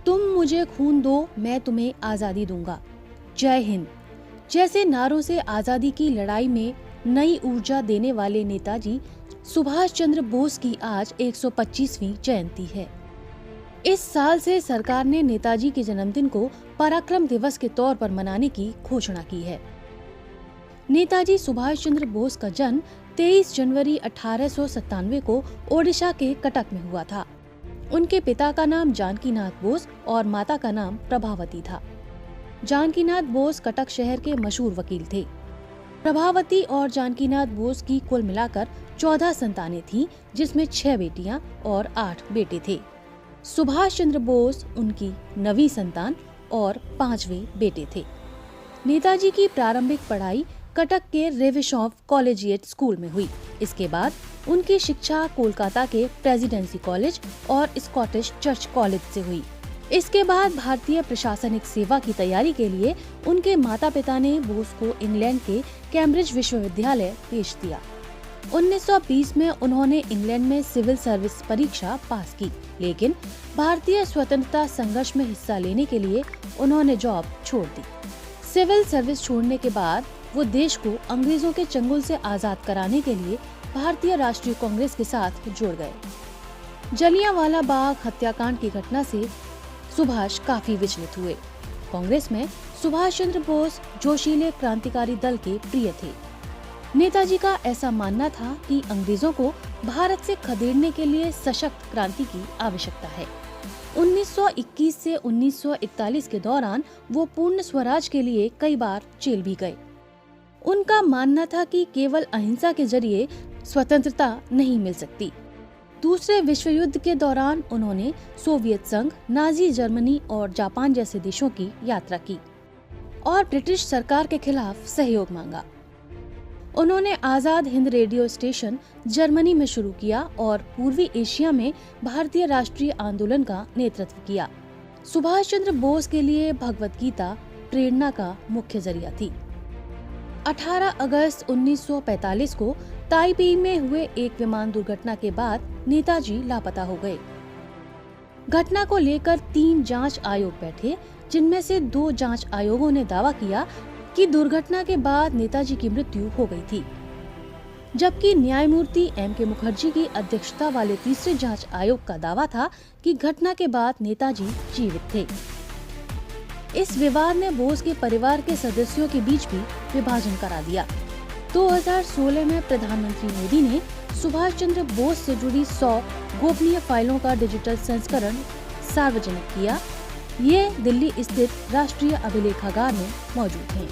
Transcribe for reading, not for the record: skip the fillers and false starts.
तुम मुझे खून दो, मैं तुम्हें आजादी दूंगा, जय हिंद जैसे नारों से आजादी की लड़ाई में नई ऊर्जा देने वाले नेताजी सुभाष चंद्र बोस की आज 125वीं जयंती है। इस साल से सरकार ने नेताजी के जन्मदिन को पराक्रम दिवस के तौर पर मनाने की घोषणा की है। नेताजी सुभाष चंद्र बोस का जन्म 23 जनवरी 1897 को ओडिशा के कटक में हुआ था। उनके पिता का नाम जानकीनाथ बोस और माता का नाम प्रभावती था। जानकीनाथ बोस कटक शहर के मशहूर वकील थे। प्रभावती और जानकीनाथ बोस की कुल मिलाकर 14 संतानें थीं, जिसमें 6 बेटियां और 8 बेटे थे। सुभाष चंद्र बोस उनकी 9वीं संतान और 5वें बेटे थे। नेताजी की प्रारंभिक पढ़ाई कटक के रेवेशॉफ कॉलेजिएट स्कूल में हुई। इसके बाद उनकी शिक्षा कोलकाता के प्रेसिडेंसी कॉलेज और स्कॉटिश चर्च कॉलेज से हुई। इसके बाद भारतीय प्रशासनिक सेवा की तैयारी के लिए उनके माता पिता ने बोस को इंग्लैंड के कैम्ब्रिज विश्वविद्यालय भेज दिया। 1920 में उन्होंने इंग्लैंड में सिविल सर्विस परीक्षा पास की, लेकिन भारतीय स्वतंत्रता संघर्ष में हिस्सा लेने के लिए उन्होंने जॉब छोड़ दी। सिविल सर्विस छोड़ने के बाद वो देश को अंग्रेजों के चंगुल से आजाद कराने के लिए भारतीय राष्ट्रीय कांग्रेस के साथ जुड़ गए। जलियांवाला बाग हत्याकांड की घटना से सुभाष काफी विचलित हुए। कांग्रेस में सुभाष चंद्र बोस जोशीले क्रांतिकारी दल के प्रिय थे। नेताजी का ऐसा मानना था कि अंग्रेजों को भारत से खदेड़ने के लिए सशक्त क्रांति की आवश्यकता है। 1921 से 1941 के दौरान वो पूर्ण स्वराज के लिए कई बार जेल भी गए। उनका मानना था कि केवल अहिंसा के जरिए स्वतंत्रता नहीं मिल सकती। दूसरे विश्व युद्ध के दौरान उन्होंने सोवियत संघ, नाजी जर्मनी और जापान जैसे देशों की यात्रा की और ब्रिटिश सरकार के खिलाफ सहयोग मांगा। उन्होंने Azad Hind radio station Germany में शुरू किया और पूर्वी एशिया में भारतीय राष्ट्रीय आंदोलन का नेतृत्व किया। सुभाष चंद्र बोस के लिए भगवत गीता प्रेरणा का मुख्य जरिया थी। 18 अगस्त 1945 को ताइपेई में हुए एक विमान दुर्घटना के बाद नेताजी लापता हो गए। घटना को लेकर 3 जांच आयोग बैठे, जिनमें से 2 जांच आयोगों ने दावा किया कि दुर्घटना के बाद नेताजी की मृत्यु हो गई थी, जबकि न्यायमूर्ति M.K. मुखर्जी की अध्यक्षता वाले तीसरे जांच आयोग का दावा था कि घटना के बाद नेताजी जीवित थे। इस विवाद ने बोस के परिवार के सदस्यों के बीच भी विभाजन करा दिया। 2016 में प्रधानमंत्री मोदी ने सुभाष चंद्र बोस से जुड़ी 100 गोपनीय फाइलों का डिजिटल संस्करण सार्वजनिक किया। ये दिल्ली स्थित राष्ट्रीय अभिलेखागार में मौजूद हैं।